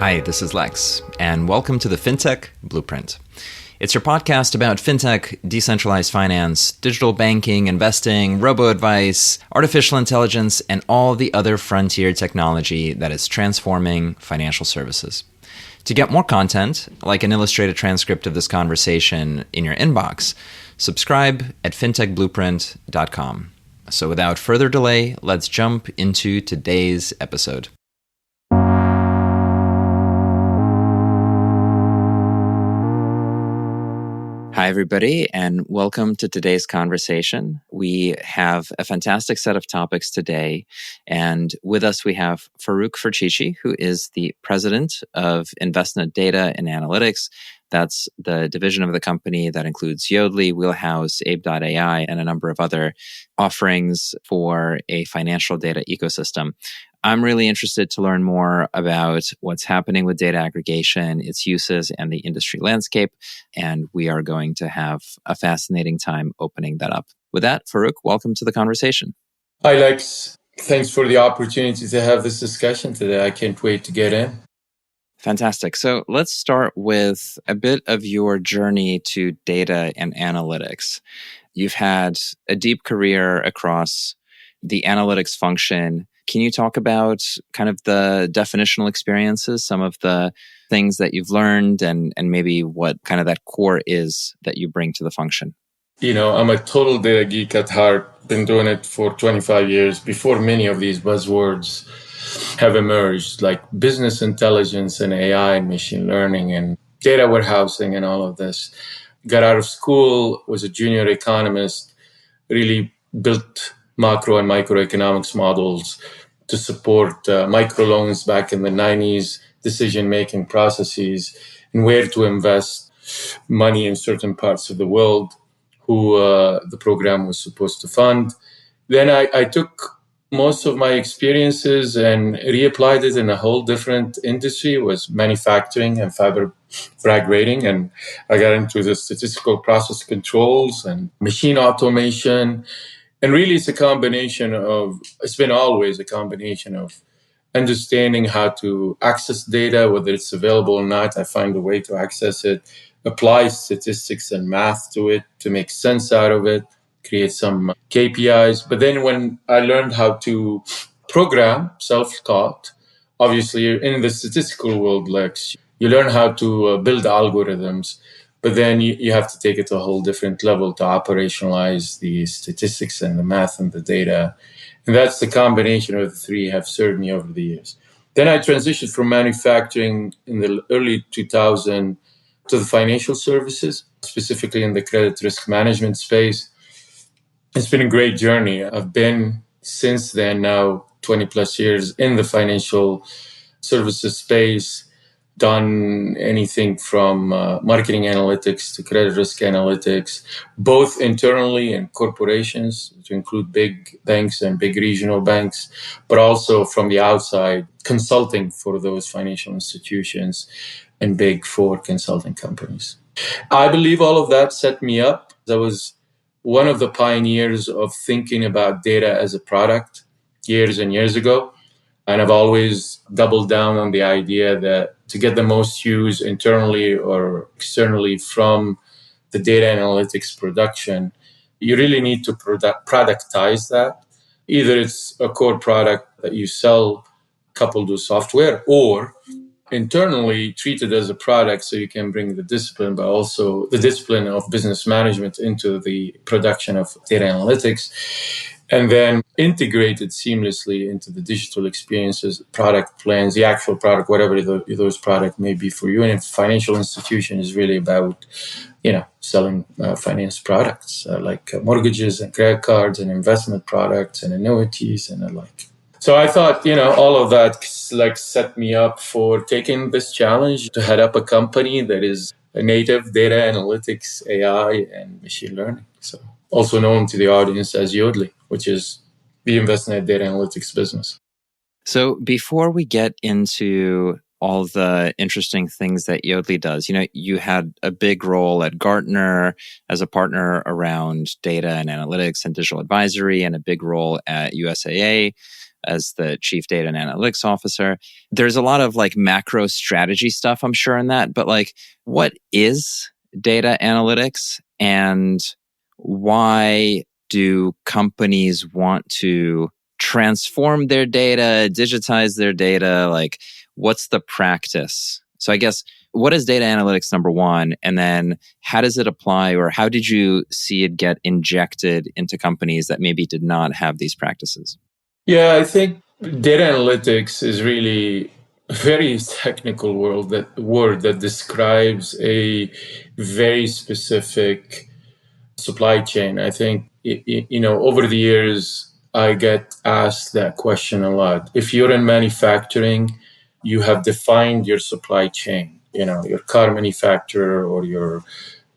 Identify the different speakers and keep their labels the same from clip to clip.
Speaker 1: Hi, this is Lex, and welcome to the Fintech Blueprint. It's your podcast about fintech, decentralized finance, digital banking, investing, robo-advice, artificial intelligence, and all the other frontier technology that is transforming financial services. To get more content, like an illustrated transcript of this conversation in your inbox, subscribe at fintechblueprint.com. So without further delay, let's jump into today's episode. Hi, everybody, and welcome to today's conversation. We have a fantastic set of topics today, and with us we have Farouk Ferchichi, who is the president of Envestnet Data and Analytics. That's the division of the company that includes Yodlee, Wheelhouse, Abe.ai, and a number of other offerings for a financial data ecosystem. I'm really interested to learn more about what's happening with data aggregation, its uses, and the industry landscape. And we are going to have a fascinating time opening that up. With that, Farouk, welcome to the conversation.
Speaker 2: Hi, Lex. Thanks for the opportunity to have this discussion today. I can't wait to get in.
Speaker 1: Fantastic. So let's start with a bit of your journey to data and analytics. You've had a deep career across the analytics function. Can you talk about kind of the definitional experiences, some of the things that you've learned, and maybe what kind of that core is that you bring to the function?
Speaker 2: You know, I'm a total data geek at heart. Been doing it for 25 years before many of these buzzwords have emerged, like business intelligence and AI and machine learning and data warehousing and all of this. Got out of school, was a junior economist, really built macro and microeconomics models to support microloans back in the 90s, decision-making processes, and where to invest money in certain parts of the world, who the program was supposed to fund. Then I took most of my experiences and reapplied it in a whole different industry. It was manufacturing and fiber frag rating. And I got into the statistical process controls and machine automation. And really, it's been always a combination of understanding how to access data, whether it's available or not. I find a way to access it, apply statistics and math to it to make sense out of it, create some KPIs. But then when I learned how to program, self-taught, obviously in the statistical world, Lex, you learn how to build algorithms, but then you have to take it to a whole different level to operationalize the statistics and the math and the data. And that's the combination of the three have served me over the years. Then I transitioned from manufacturing in the early 2000s to the financial services, specifically in the credit risk management space. It's been a great journey. I've been since then now 20 plus years in the financial services space, done anything from marketing analytics to credit risk analytics, both internally in corporations to include big banks and big regional banks, but also from the outside, consulting for those financial institutions and big four consulting companies. I believe all of that set me up. I was one of the pioneers of thinking about data as a product years and years ago. And I've always doubled down on the idea that to get the most use internally or externally from the data analytics production, you really need to productize that. Either it's a core product that you sell coupled with software, or internally treated as a product so you can bring the discipline, but also the discipline of business management into the production of data analytics, and then integrated seamlessly into the digital experiences, product plans, the actual product, whatever those product may be for you. And if financial institution is really about, selling finance products like mortgages and credit cards and investment products and annuities and the like. So I thought, all of that set me up for taking this challenge to head up a company that is a native data analytics, AI, and machine learning. So also known to the audience as Yodlee, which is the Envestnet data analytics business.
Speaker 1: So before we get into all the interesting things that Yodlee does, you had a big role at Gartner as a partner around data and analytics and digital advisory, and a big role at USAA as the chief data and analytics officer. There's a lot of like macro strategy stuff, I'm sure, in that. But like, what is data analytics, and why do companies want to transform their data, digitize their data? Like, what's the practice? So I guess, what is data analytics, number one? And then how does it apply, or how did you see it get injected into companies that maybe did not have these practices?
Speaker 2: Yeah, I think data analytics is really a very technical word that describes a very specific supply chain. I think, over the years, I get asked that question a lot. If you're in manufacturing, you have defined your supply chain, your car manufacturer or your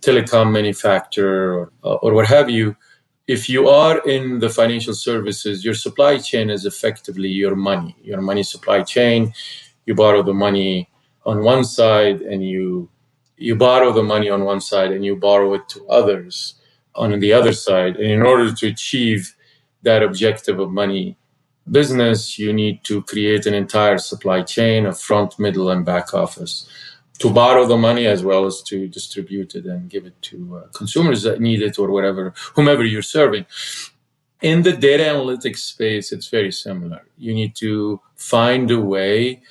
Speaker 2: telecom manufacturer or what have you. If you are in the financial services, your supply chain is effectively your money supply chain. You borrow the money on one side and you borrow the money on one side and you borrow it to others on the other side. And in order to achieve that objective of money business, you need to create an entire supply chain of front, middle, and back office to borrow the money as well as to distribute it and give it to consumers that need it or whomever you're serving. In the data analytics space, it's very similar. You need to find a way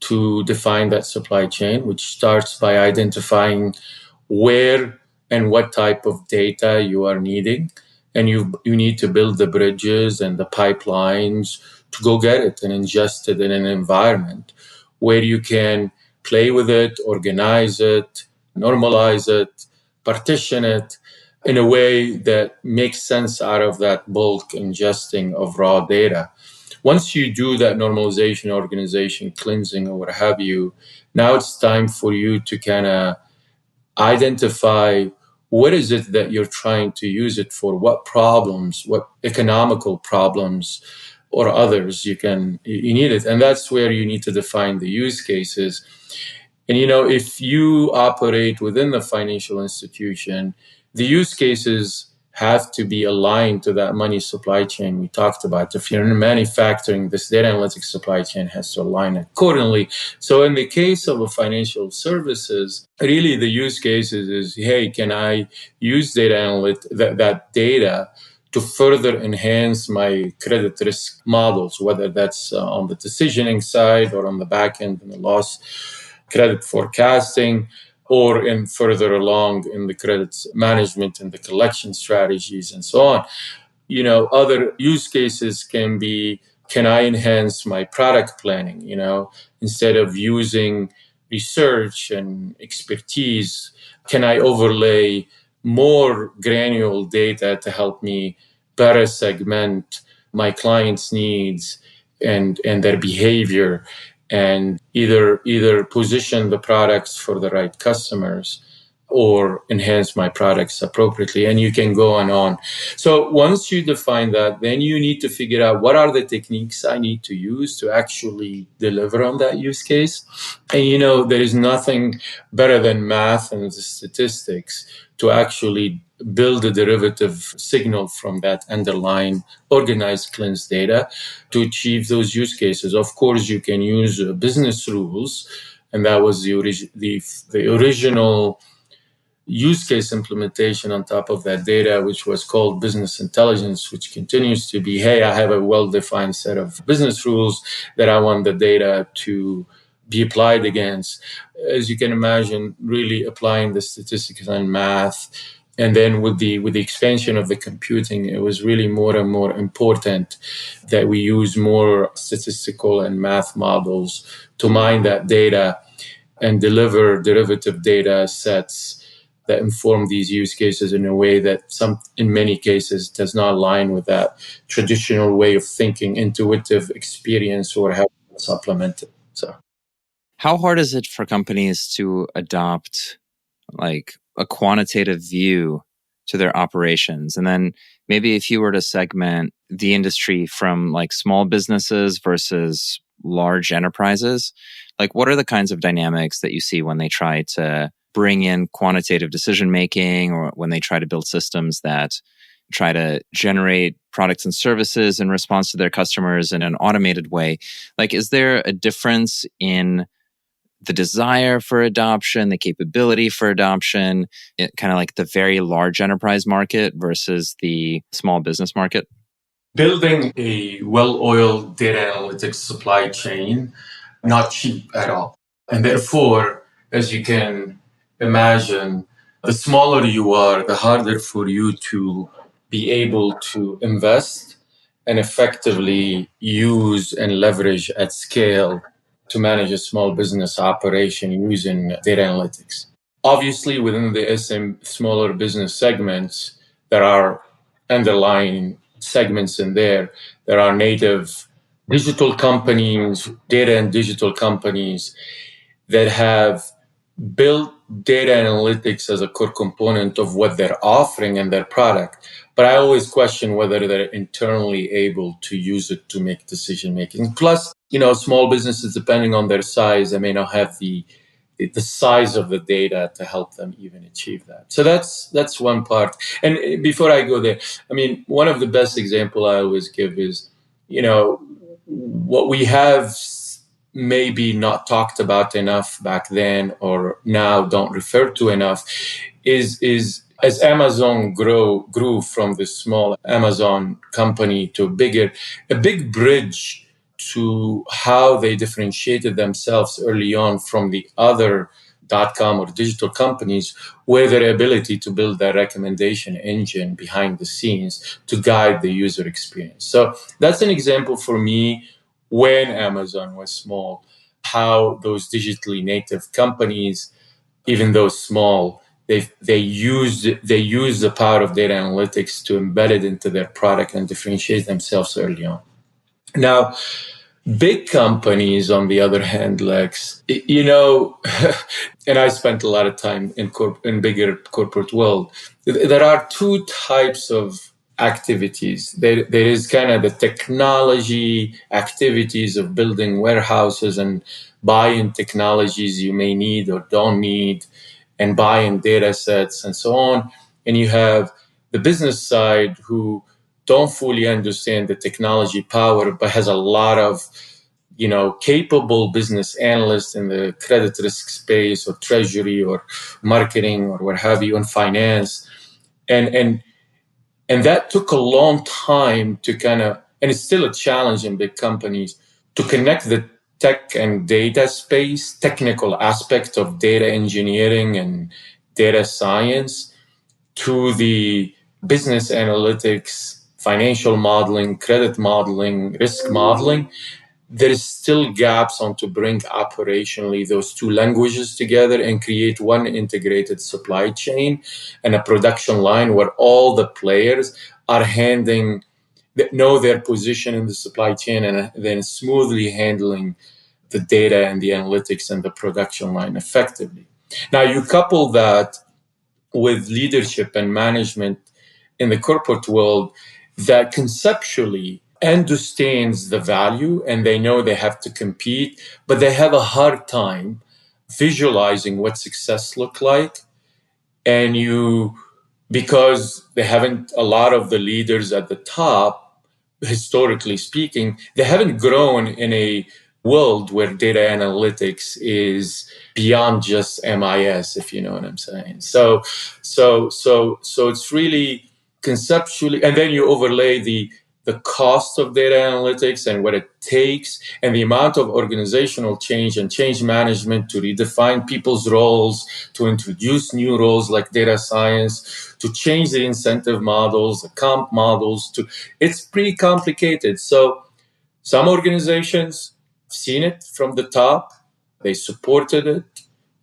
Speaker 2: to define that supply chain, which starts by identifying where and what type of data you are needing. And you need to build the bridges and the pipelines to go get it and ingest it in an environment where you can play with it, organize it, normalize it, partition it in a way that makes sense out of that bulk ingesting of raw data. Once you do that normalization, organization, cleansing, or what have you, now it's time for you to kind of identify what is it that you're trying to use it for, what problems, what economical problems or others you need it. And that's where you need to define the use cases. And, if you operate within the financial institution, the use cases have to be aligned to that money supply chain we talked about. If you're in manufacturing, this data analytics supply chain has to align accordingly. So in the case of a financial services, really the use cases is, hey, can I use that data to further enhance my credit risk models, whether that's on the decisioning side or on the back end in the loss credit forecasting, or in further along in the credit management and the collection strategies and so on. Other use cases can be, can I enhance my product planning? Instead of using research and expertise, can I overlay more granular data to help me better segment my clients' needs and their behavior, and either position the products for the right customers or enhance my products appropriately. And you can go on. So once you define that, then you need to figure out what are the techniques I need to use to actually deliver on that use case. And there is nothing better than math and statistics to actually build a derivative signal from that underlying organized cleansed data to achieve those use cases. Of course, you can use business rules, and that was the original use case implementation on top of that data, which was called business intelligence, which continues to be, hey, I have a well-defined set of business rules that I want the data to be applied against. As you can imagine, really applying the statistics and math. And then with the expansion of the computing, it was really more and more important that we use more statistical and math models to mine that data and deliver derivative data sets that inform these use cases in a way that in many cases does not align with that traditional way of thinking, intuitive experience, or how to supplement it. So,
Speaker 1: how hard is it for companies to adopt like a quantitative view to their operations? And then maybe if you were to segment the industry from like small businesses versus large enterprises, like what are the kinds of dynamics that you see when they try to bring in quantitative decision making, or when they try to build systems that try to generate products and services in response to their customers in an automated way. Like, is there a difference in the desire for adoption, the capability for adoption, kind of like the very large enterprise market versus the small business market?
Speaker 2: Building a well-oiled data analytics supply chain, not cheap at all. And therefore, as you can imagine, the smaller you are, the harder for you to be able to invest and effectively use and leverage at scale to manage a small business operation using data analytics. Obviously, within the smaller business segments, there are underlying segments in there. There are native digital companies, data and digital companies that have built data analytics as a core component of what they're offering and their product. But I always question whether they're internally able to use it to make decision making. Plus, small businesses, depending on their size, they may not have the size of the data to help them even achieve that. So that's one part. And before I go there, I mean, one of the best example I always give is, what we have maybe not talked about enough back then or now don't refer to enough is as Amazon grew from this small Amazon company to a big bridge to how they differentiated themselves early on from the other .com or digital companies were their ability to build that recommendation engine behind the scenes to guide the user experience. So that's an example for me when Amazon was small, how those digitally native companies, even though small, they use the power of data analytics to embed it into their product and differentiate themselves early on. Now, big companies, on the other hand, Lex, and I spent a lot of time in bigger corporate world. There are two types of activities. There is kind of the technology activities of building warehouses and buying technologies you may need or don't need, and buying data sets and so on. And you have the business side who don't fully understand the technology power, but has a lot of capable business analysts in the credit risk space or treasury or marketing or what have you, and finance. And that took a long time to and it's still a challenge in big companies to connect the tech and data space, technical aspect of data engineering and data science to the business analytics, financial modeling, credit modeling, risk modeling. There is still gaps on to bring operationally those two languages together and create one integrated supply chain and a production line where all the players are know their position in the supply chain and then smoothly handling the data and the analytics and the production line effectively. Now you couple that with leadership and management in the corporate world that conceptually understands the value and they know they have to compete, but they have a hard time visualizing what success look like. And because they haven't, a lot of the leaders at the top, historically speaking, they haven't grown in a world where data analytics is beyond just MIS, if you know what I'm saying. So it's really conceptually, and then you overlay the cost of data analytics and what it takes and the amount of organizational change and change management to redefine people's roles, to introduce new roles like data science, to change the incentive models, the comp models. It's pretty complicated. So some organizations have seen it from the top. They supported it.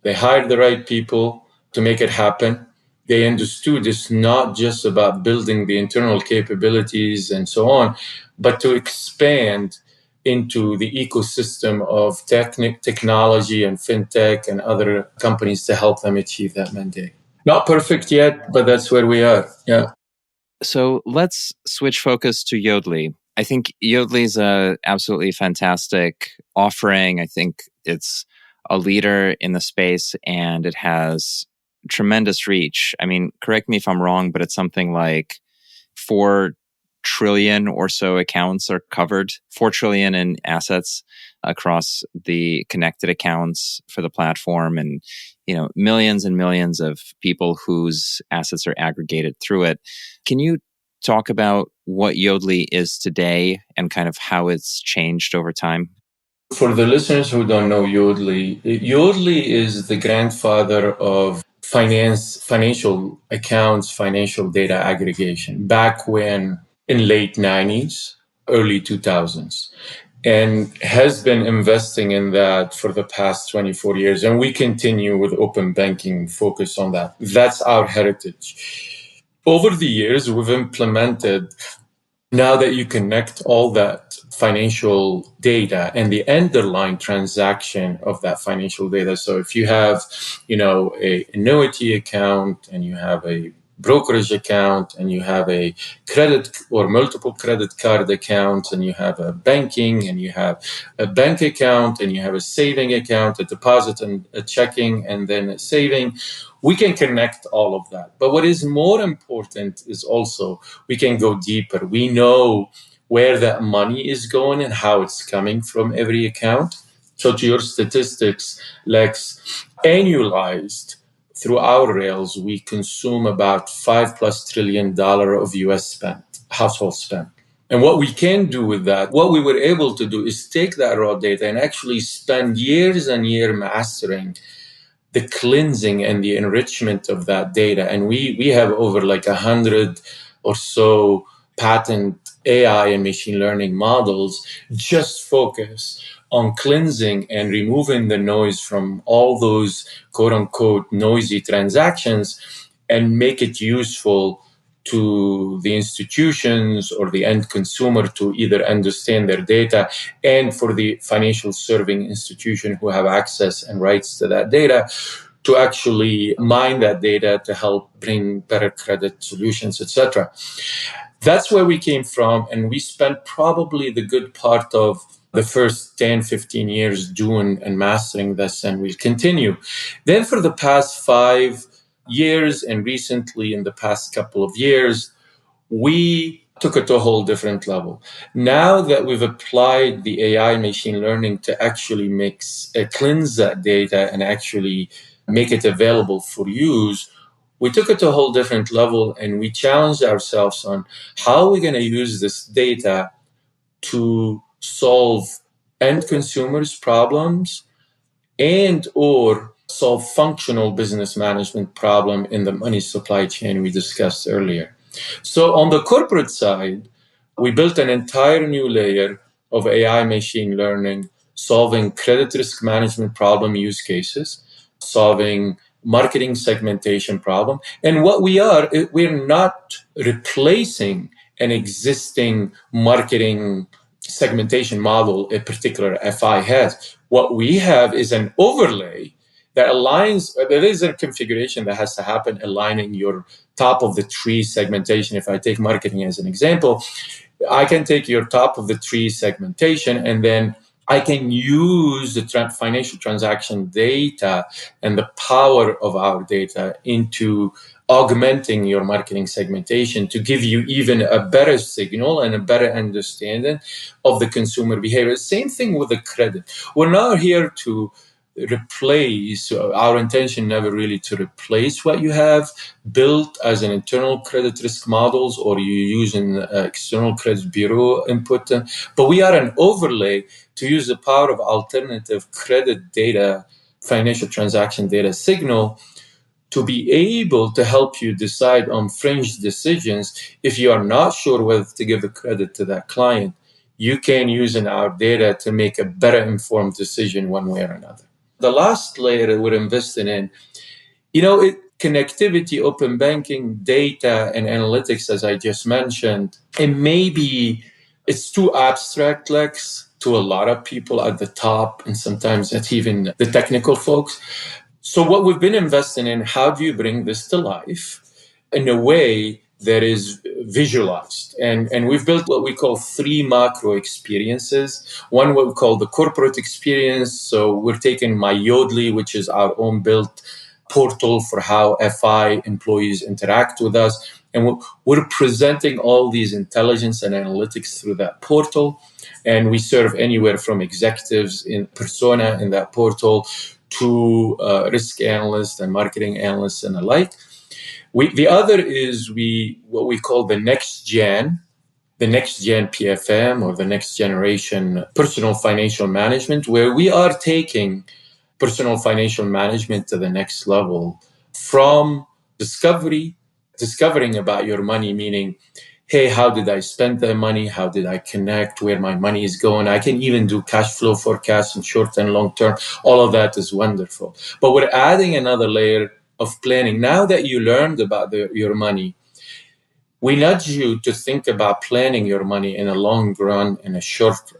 Speaker 2: They hired the right people to make it happen. They understood it's not just about building the internal capabilities and so on, but to expand into the ecosystem of technology and fintech and other companies to help them achieve that mandate. Not perfect yet, but that's where we are. Yeah.
Speaker 1: So let's switch focus to Yodlee. I think Yodlee is a absolutely fantastic offering. I think it's a leader in the space and it has tremendous reach. I mean, correct me if I'm wrong, but it's something like 4 trillion or so accounts are covered, 4 trillion in assets across the connected accounts for the platform, and millions and millions of people whose assets are aggregated through it. Can you talk about what Yodlee is today and kind of how it's changed over time?
Speaker 2: For the listeners who don't know Yodlee, Yodlee is the grandfather of financial accounts, financial data aggregation back when in late 90s, early 2000s, and has been investing in that for the past 24 years. And we continue with open banking focus on that. That's our heritage. Over the years, we've implemented, now that you connect all that financial data and the underlying transaction of that financial data. So if you have, a annuity account, and you have a brokerage account, and you have a credit or multiple credit card accounts, and you have a banking, and you have a bank account, and you have a saving account, a deposit and a checking, and then a saving, we can connect all of that. But what is more important is also we can go deeper. We know where that money is going and how it's coming from every account. So to your statistics, Lex, annualized through our rails, we consume about $5+ trillion of US spent, household spent. And what we can do with that, what we were able to do is take that raw data and actually spend years and years mastering the cleansing and the enrichment of that data. And we have over like 100 or so patent AI and machine learning models just focus on cleansing and removing the noise from all those quote unquote noisy transactions and make it useful to the institutions or the end consumer to either understand their data, and for the financial serving institution who have access and rights to that data to actually mine that data to help bring better credit solutions, etc. That's where we came from, and we spent probably the good part of the first 10, 15 years doing and mastering this, and we'll continue. Then for the past 5 years, and recently in the past couple of years, we took it to a whole different level. Now that we've applied the AI machine learning to actually cleanse that data and actually make it available for use, we took it to a whole different level, and we challenged ourselves on how we're going to use this data to solve end consumers' problems and or solve functional business management problem in the money supply chain we discussed earlier. So on the corporate side, we built an entire new layer of AI machine learning, solving credit risk management problem use cases, solving marketing segmentation problem. And what we're not replacing an existing marketing segmentation model a particular FI has. What we have is an overlay that aligns, there is a configuration that has to happen aligning your top of the tree segmentation. If I take marketing as an example, I can take your top of the tree segmentation, and then I can use the financial transaction data and the power of our data into augmenting your marketing segmentation to give you even a better signal and a better understanding of the consumer behavior. Same thing with the credit. We're not here to replace, our intention never really to replace what you have built as an internal credit risk models or you use an external credit bureau input, but we are an overlay to use the power of alternative credit data, financial transaction data signal to be able to help you decide on fringe decisions. If you are not sure whether to give a credit to that client, you can use in our data to make a better informed decision one way or another. The last layer that we're investing in, connectivity, open banking, data, and analytics, as I just mentioned, and maybe it's too abstract, Lex, to a lot of people at the top, and sometimes at even the technical folks. So what we've been investing in, how do you bring this to life in a way that is visualized? And we've built what we call 3 macro experiences. One what we call the corporate experience. So we're taking my Yodlee, which is our own built portal for how FI employees interact with us. And we're presenting all these intelligence and analytics through that portal. And we serve anywhere from executives in persona in that portal to risk analysts and marketing analysts and the like. The other is what we call the next gen PFM, or the next generation personal financial management, where we are taking personal financial management to the next level from discovering about your money, meaning, hey, how did I spend the money? How did I connect where my money is going? I can even do cash flow forecasts in short and long term. All of that is wonderful. But we're adding another layer of planning. Now that you learned about your money, we nudge you to think about planning your money in a long run and a short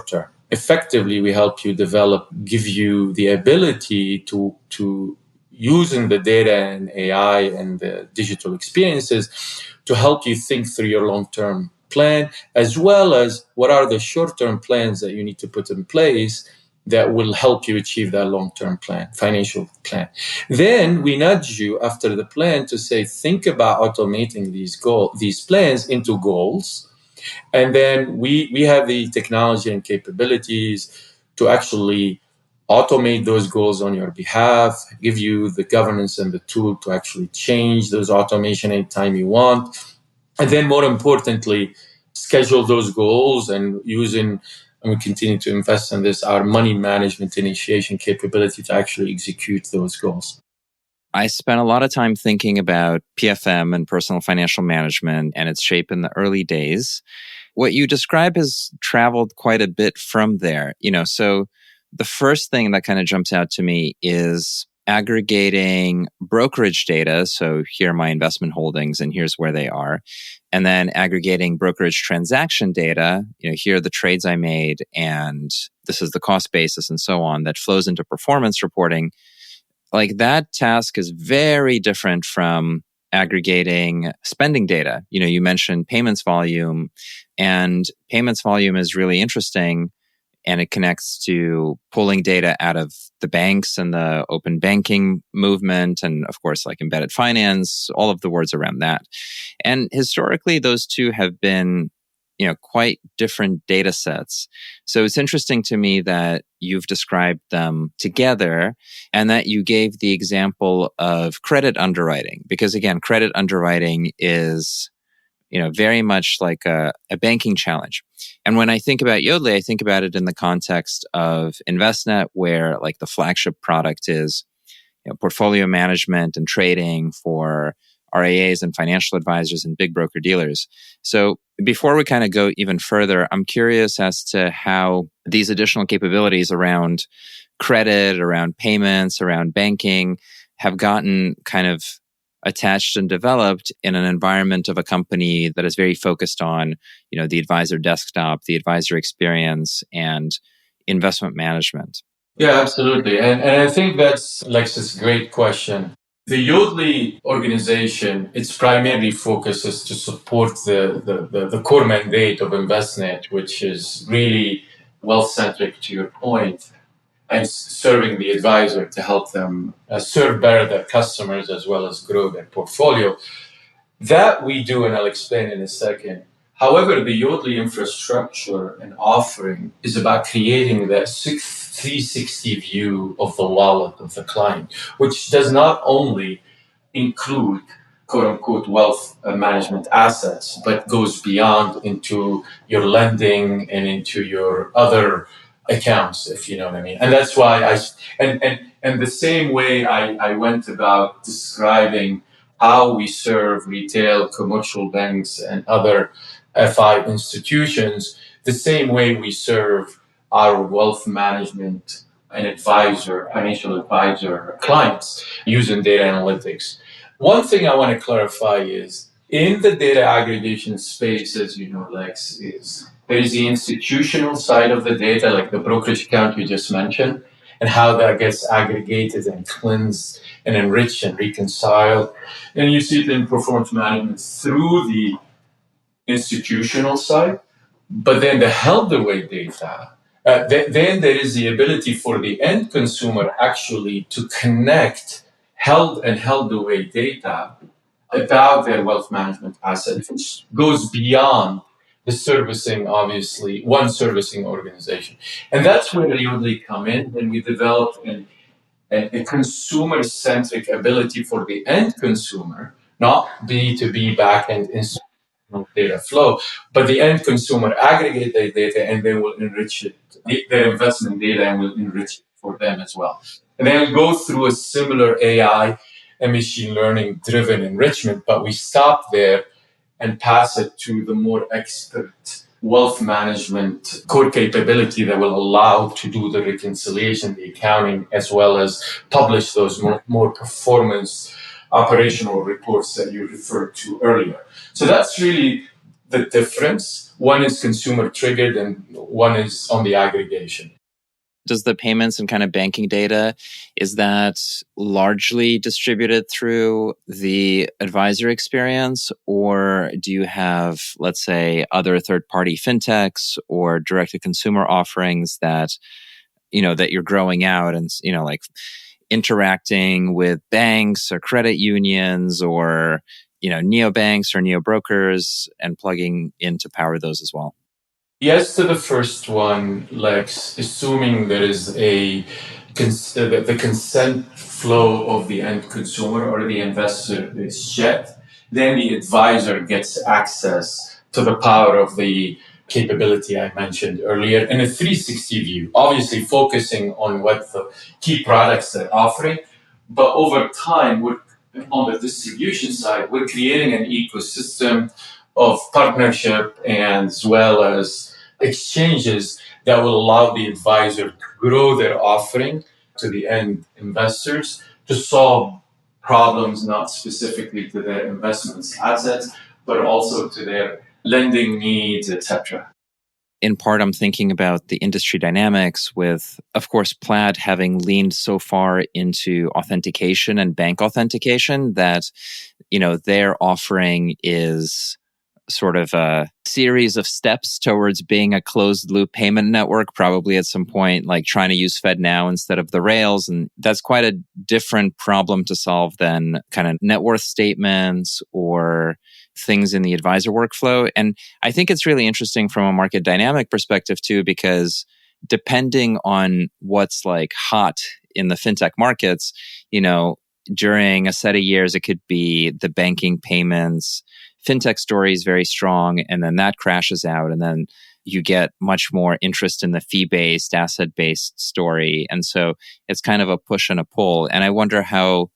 Speaker 2: term. Effectively, we help you give you the ability to using the data and AI and the digital experiences to help you think through your long-term plan, as well as what are the short-term plans that you need to put in place that will help you achieve that long-term plan, financial plan. Then we nudge you after the plan to say, think about automating these plans into goals. And then we have the technology and capabilities to actually automate those goals on your behalf, give you the governance and the tool to actually change those automation anytime you want. And then more importantly, schedule those goals and we continue to invest in this, our money management initiation capability to actually execute those goals.
Speaker 1: I spent a lot of time thinking about PFM and personal financial management and its shape in the early days. What you describe has traveled quite a bit from there. So the first thing that kind of jumps out to me is aggregating brokerage data. So here are my investment holdings and here's where they are. And then aggregating brokerage transaction data. Here are the trades I made and this is the cost basis and so on that flows into performance reporting. Like that task is very different from aggregating spending data. You mentioned payments volume, and payments volume is really interesting, and it connects to pulling data out of the banks and the open banking movement, and of course, like embedded finance, all of the words around that. And historically, those two have been quite different data sets. So it's interesting to me that you've described them together and that you gave the example of credit underwriting, because again, credit underwriting is very much like a banking challenge. And when I think about Yodlee, I think about it in the context of Envestnet, where like the flagship product is portfolio management and trading for RIAs and financial advisors and big broker dealers. So before we kind of go even further, I'm curious as to how these additional capabilities around credit, around payments, around banking have gotten kind of attached and developed in an environment of a company that is very focused on, the advisor desktop, the advisor experience, and investment management.
Speaker 2: Yeah, absolutely. And I think that's Lex's great question. The Yodlee organization, its primary focus is to support the core mandate of Envestnet, which is really wealth-centric to your point, and serving the advisor to help them serve better their customers as well as grow their portfolio. That we do, and I'll explain in a second. However, the Yodlee infrastructure and offering is about creating that 360 view of the wallet of the client, which does not only include quote unquote wealth management assets, but goes beyond into your lending and into your other accounts, if you know what I mean. And that's why and the same way I went about describing how we serve retail, commercial banks, and other FI institutions, the same way we serve our wealth management and financial advisor clients using data analytics. One thing I want to clarify is in the data aggregation space, as you know, Lex, there is the institutional side of the data, like the brokerage account you just mentioned, and how that gets aggregated and cleansed and enriched and reconciled. And you see it in performance management through the institutional side. But then the held away data, then there is the ability for the end consumer actually to connect held away data about their wealth management assets, which goes beyond the servicing, obviously, one servicing organization. And that's where Yodlee come in, and we developed a consumer-centric ability for the end consumer, not B2B back-end data flow, but the end consumer aggregate their data and then will enrich it, their investment data, and will enrich it for them as well. And then go through a similar AI and machine learning driven enrichment, but we stop there and pass it to the more expert wealth management core capability that will allow to do the reconciliation, the accounting, as well as publish those more performance operational reports that you referred to earlier. So that's really the difference. One is consumer triggered and one is on the aggregation.
Speaker 1: Does the payments and kind of banking data, is that largely distributed through the advisor experience, or do you have, let's say, other third-party fintechs or direct-to-consumer offerings that, that you're growing out and, like interacting with banks or credit unions or, neobanks or neobrokers and plugging in to power those as well?
Speaker 2: Yes to the first one, Lex, assuming there is the consent flow of the end consumer or the investor is checked, then the advisor gets access to the power of the capability I mentioned earlier in a 360 view, obviously focusing on what the key products they're offering. But over time, on the distribution side, we're creating an ecosystem of partnership and as well as exchanges that will allow the advisor to grow their offering to the end investors to solve problems not specifically to their investments assets, but also to their lending needs, etc.
Speaker 1: In part, I'm thinking about the industry dynamics with, of course, Plaid having leaned so far into authentication and bank authentication that, their offering is sort of a series of steps towards being a closed loop payment network, probably at some point, like trying to use FedNow instead of the rails. And that's quite a different problem to solve than kind of net worth statements or things in the advisor workflow. And I think it's really interesting from a market dynamic perspective too, because depending on what's like hot in the fintech markets, during a set of years, it could be the banking payments, fintech story is very strong, and then that crashes out, and then you get much more interest in the fee-based, asset-based story. And so it's kind of a push and a pull. And I wonder how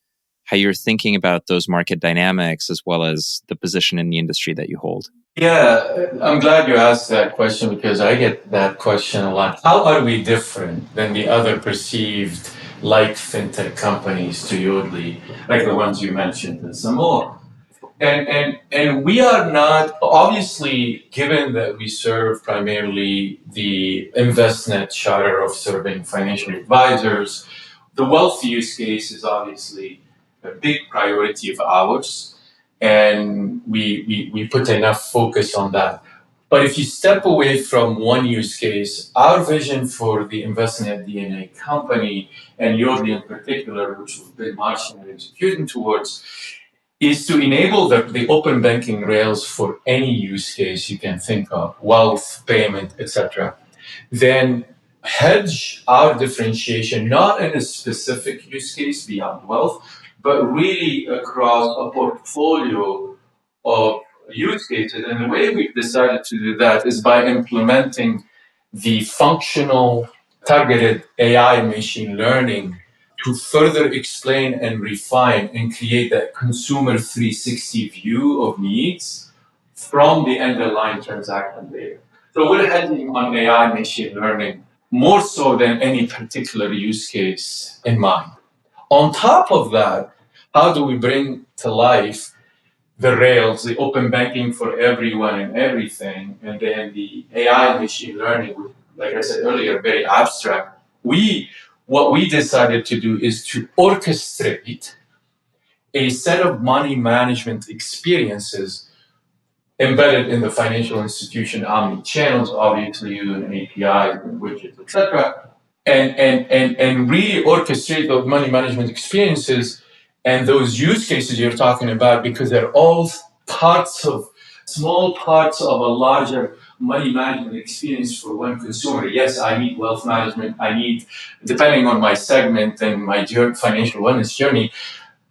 Speaker 1: you're thinking about those market dynamics as well as the position in the industry that you hold.
Speaker 2: Yeah, I'm glad you asked that question because I get that question a lot. How are we different than the other perceived like fintech companies to Yodlee, like the ones you mentioned and some more? And we are not, obviously, given that we serve primarily the Envestnet charter of serving financial advisors, the wealth use case is obviously a big priority of ours, and we put enough focus on that. But if you step away from one use case, our vision for the Envestnet DNA company, and Yodlee in particular, which we've been marching and executing towards, is to enable the open banking rails for any use case you can think of, wealth, payment, etc. Then hedge our differentiation, not in a specific use case beyond wealth, but really across a portfolio of use cases. And the way we've decided to do that is by implementing the functional targeted AI machine learning to further explain and refine and create that consumer 360 view of needs from the underlying transaction data. So we're heading on AI machine learning more so than any particular use case in mind. On top of that, how do we bring to life the rails, the open banking for everyone and everything, and then the AI machine learning, like I said earlier, very abstract. What we decided to do is to orchestrate a set of money management experiences embedded in the financial institution omni-channels, obviously using APIs and widgets, etc., and really orchestrate those money management experiences And those use cases you're talking about, because they're all small parts of a larger money management experience for one consumer. Yes, I need wealth management. I need, depending on my segment and my financial wellness journey,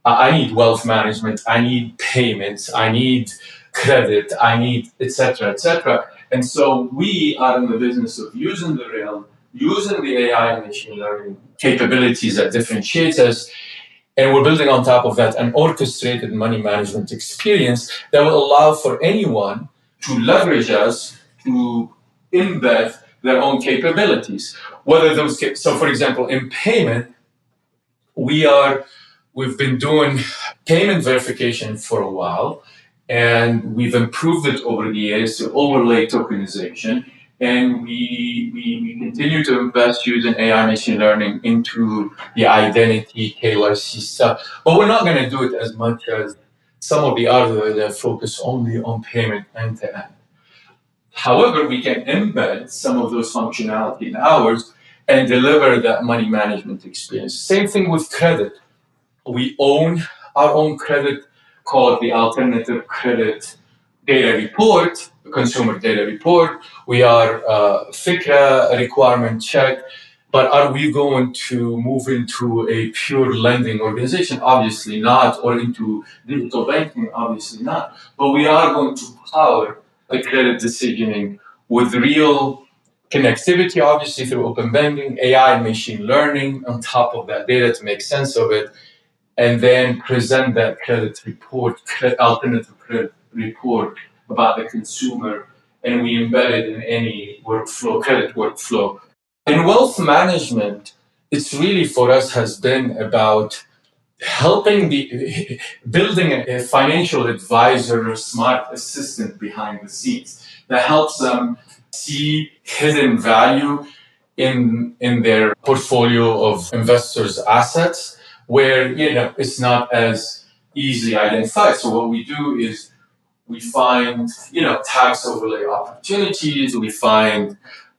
Speaker 2: I need wealth management. I need payments. I need credit. I need et cetera, et cetera. And so we are in the business of using the realm, using the AI and machine learning capabilities that differentiate us, and we're building on top of that an orchestrated money management experience that will allow for anyone to leverage us to embed their own capabilities. So for example, in payment, we've been doing payment verification for a while, and we've improved it over the years to overlay tokenization. And we continue to invest using AI machine learning into the identity KYC stuff. But we're not going to do it as much as some of the others that focus only on payment end to end. However, we can embed some of those functionality in ours and deliver that money management experience. Same thing with credit. We own our own credit, called the alternative credit data report, consumer data report. We are FICRA requirement check. But are we going to move into a pure lending organization? Obviously not. Or into digital banking? Obviously not. But we are going to power the credit decisioning with real connectivity, obviously through open banking, AI, and machine learning on top of that data to make sense of it, and then present that credit report, alternative credit report about the consumer, and we embed it in any workflow, credit workflow. In wealth management, it's really for us has been about helping building a financial advisor, smart assistant behind the scenes that helps them see hidden value in their portfolio of investors' assets, where it's not as easily identified. So what we do is we find tax overlay opportunities. We find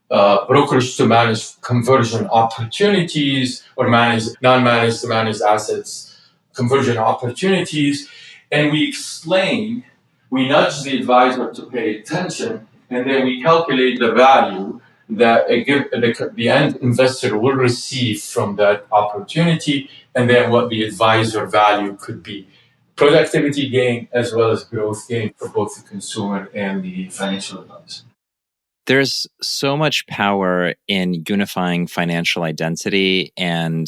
Speaker 2: brokerage to manage conversion opportunities, or manage non-managed to managed assets conversion opportunities, and we nudge the advisor to pay attention, and then we calculate the value that the end investor will receive from that opportunity, and then what the advisor value could be. Productivity gain as well as growth gain for both the consumer and the financial advisor.
Speaker 1: There's so much power in unifying financial identity, and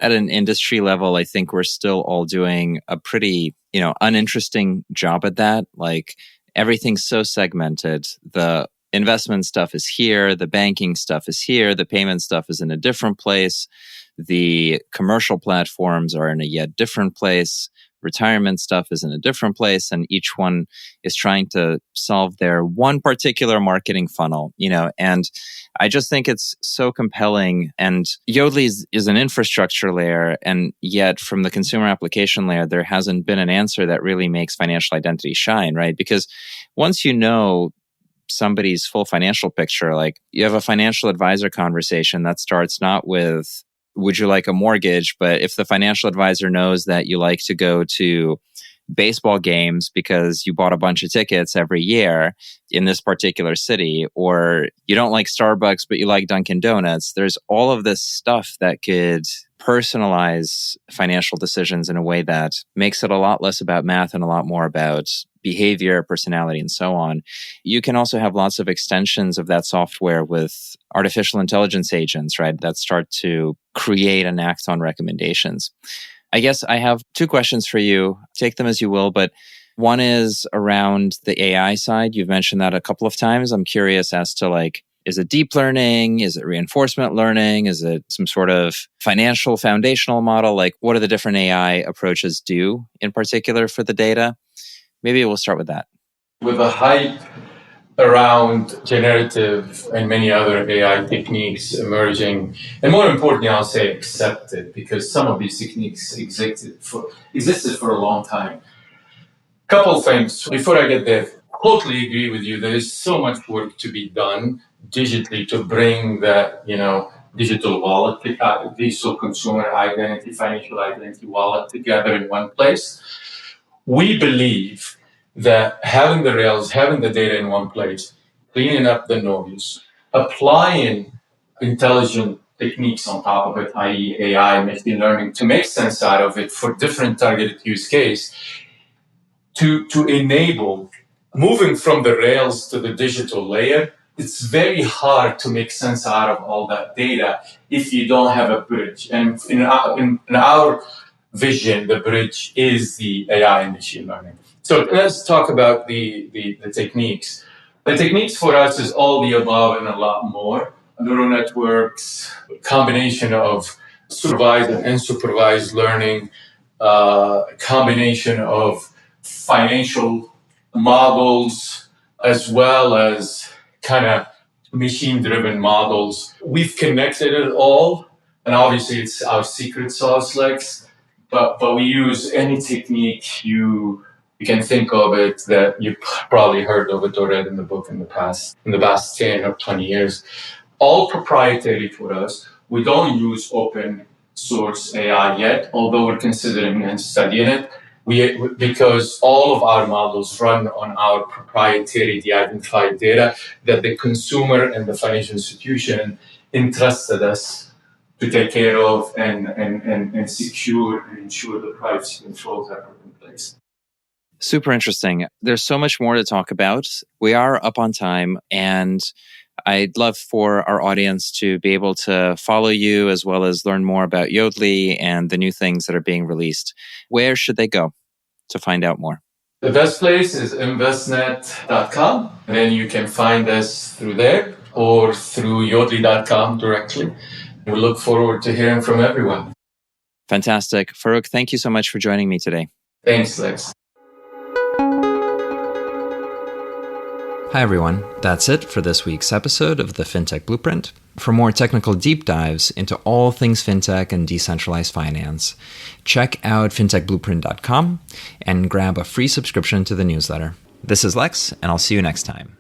Speaker 1: at an industry level, I think we're still all doing a pretty, uninteresting job at that. Like, everything's so segmented. The investment stuff is here, the banking stuff is here, the payment stuff is in a different place, the commercial platforms are in a yet different place, retirement stuff is in a different place, and each one is trying to solve their one particular marketing funnel, and I just think it's so compelling. And Yodlee is an infrastructure layer, and yet from the consumer application layer, there hasn't been an answer that really makes financial identity shine, right? Because once you know somebody's full financial picture, like, you have a financial advisor conversation that starts not with, would you like a mortgage? But if the financial advisor knows that you like to go to baseball games because you bought a bunch of tickets every year in this particular city, or you don't like Starbucks, but you like Dunkin' Donuts, there's all of this stuff that could personalize financial decisions in a way that makes it a lot less about math and a lot more about behavior, personality, and so on. You can also have lots of extensions of that software with artificial intelligence agents, right, that start to create and act on recommendations. I guess I have two questions for you. Take them as you will, but one is around the AI side. You've mentioned that a couple of times. I'm curious as to, is it deep learning? Is it reinforcement learning? Is it some sort of financial foundational model? What do the different AI approaches do in particular for the data? Maybe we'll start with that.
Speaker 2: With the hype around generative and many other AI techniques emerging, and more importantly, I'll say accepted, because some of these techniques existed for a long time. Couple things before I get there. Totally agree with you. There is so much work to be done digitally to bring that, digital wallet, digital consumer identity, financial identity wallet together in one place. We believe that having the rails, having the data in one place, cleaning up the noise, applying intelligent techniques on top of it, i.e. AI, machine learning, to make sense out of it for different targeted use case, to enable moving from the rails to the digital layer. It's very hard to make sense out of all that data if you don't have a bridge. And in our vision, the bridge is the AI and machine learning. So let's talk about the techniques. The techniques for us is all the above and a lot more. Neural networks, combination of supervised and unsupervised learning, combination of financial models, as well as kind of machine-driven models. We've connected it all, and obviously it's our secret sauce, Lex, but we use any technique you can think of it that you've probably heard of it or read in the book in the past 10 or 20 years. All proprietary for us. We don't use open source AI yet, although we're considering and studying it. Because all of our models run on our proprietary de-identified data that the consumer and the financial institution entrusted us to take care of and secure and ensure the privacy controls are put in place.
Speaker 1: Super interesting. There's so much more to talk about. We are up on time, and I'd love for our audience to be able to follow you as well as learn more about Yodlee and the new things that are being released. Where should they go to find out more?
Speaker 2: The best place is Envestnet.com. And then you can find us through there or through Yodlee.com directly. We look forward to hearing from everyone.
Speaker 1: Fantastic. Farouk, thank you so much for joining me today.
Speaker 2: Thanks, Lex.
Speaker 1: Hi, everyone. That's it for this week's episode of the Fintech Blueprint. For more technical deep dives into all things fintech and decentralized finance, check out fintechblueprint.com and grab a free subscription to the newsletter. This is Lex, and I'll see you next time.